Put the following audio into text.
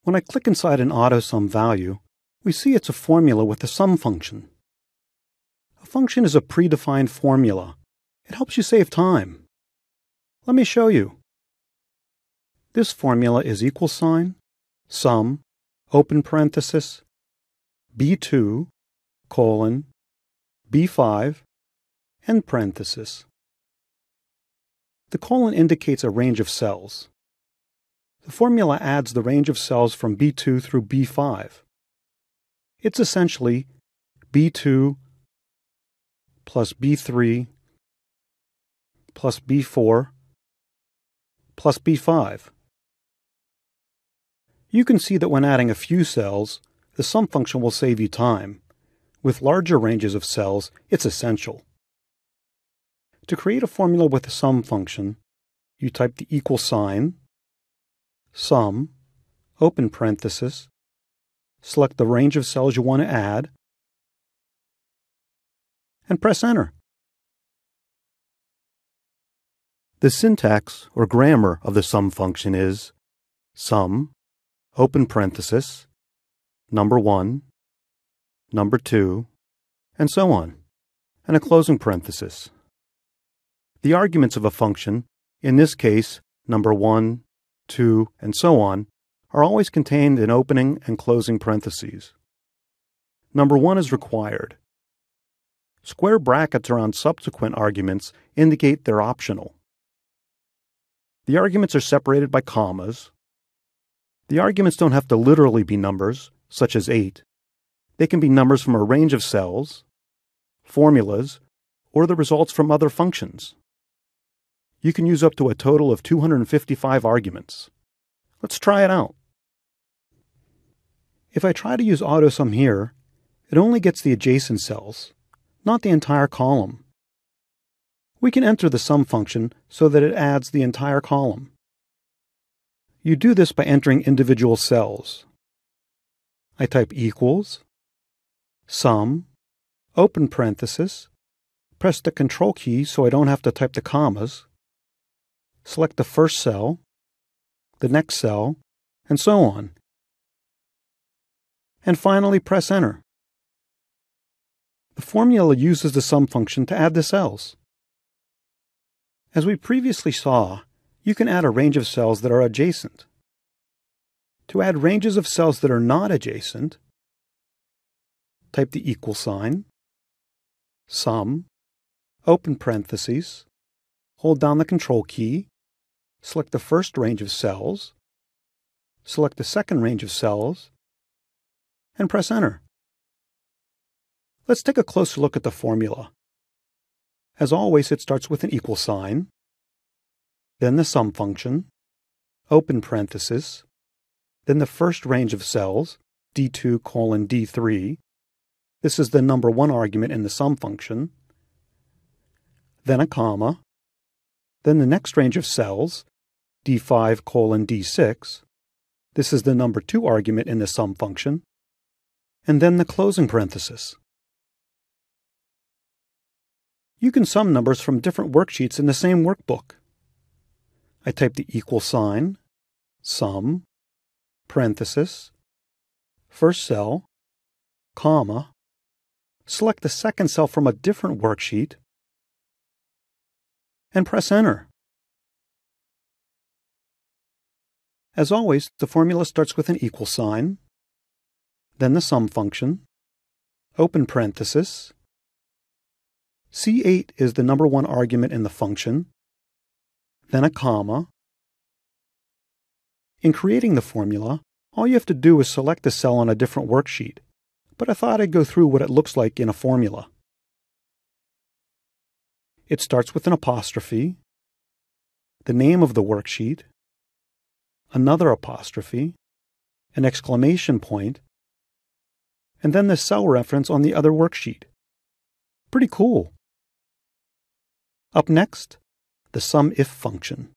When I click inside an AutoSum value, we see it's a formula with a sum function. A function is a predefined formula. It helps you save time. Let me show you. This formula is equal sign, sum, open parenthesis, B2, colon, B5, end parenthesis. The colon indicates a range of cells. The formula adds the range of cells from B2 through B5. It's essentially B2 plus B3 plus B4 plus B5. You can see that when adding a few cells, the sum function will save you time. With larger ranges of cells, it's essential. To create a formula with a sum function, you type the equal sign, sum, open parenthesis, select the range of cells you want to add, and press enter. The syntax or grammar of the sum function is sum, open parenthesis, number 1, number 2, and so on, and a closing parenthesis. The arguments of a function, in this case, number 1, 2, and so on, are always contained in opening and closing parentheses. Number 1 is required. Square brackets around subsequent arguments indicate they're optional. The arguments are separated by commas. The arguments don't have to literally be numbers, such as 8. They can be numbers from a range of cells, formulas, or the results from other functions. You can use up to a total of 255 arguments. Let's try it out. If I try to use AutoSum here, it only gets the adjacent cells, not the entire column. We can enter the sum function so that it adds the entire column. You do this by entering individual cells. I type equals, sum, open parenthesis, press the Control key so I don't have to type the commas, select the first cell, the next cell, and so on. And finally press enter. The formula uses the sum function to add the cells. As we previously saw, you can add a range of cells that are adjacent. To add ranges of cells that are not adjacent, type the equal sign, sum, open parentheses, hold down the Control key, select the first range of cells, select the second range of cells, and press enter. Let's take a closer look at the formula. As always, it starts with an equal sign, then the sum function, open parenthesis, then the first range of cells, D2 colon D3. This is the number 1 argument in the sum function, then a comma, then the next range of cells, D5 colon D6. This is the number 2 argument in the sum function, and then the closing parenthesis. You can sum numbers from different worksheets in the same workbook. I type the equal sign, sum, parenthesis, first cell, comma, select the second cell from a different worksheet, and press enter. As always, the formula starts with an equal sign, then the sum function, open parenthesis. C8 is the number 1 argument in the function, then a comma. In creating the formula, all you have to do is select a cell on a different worksheet, but I thought I'd go through what it looks like in a formula. It starts with an apostrophe, the name of the worksheet, another apostrophe, an exclamation point, and then the cell reference on the other worksheet. Pretty cool. Up next, the SUMIF function.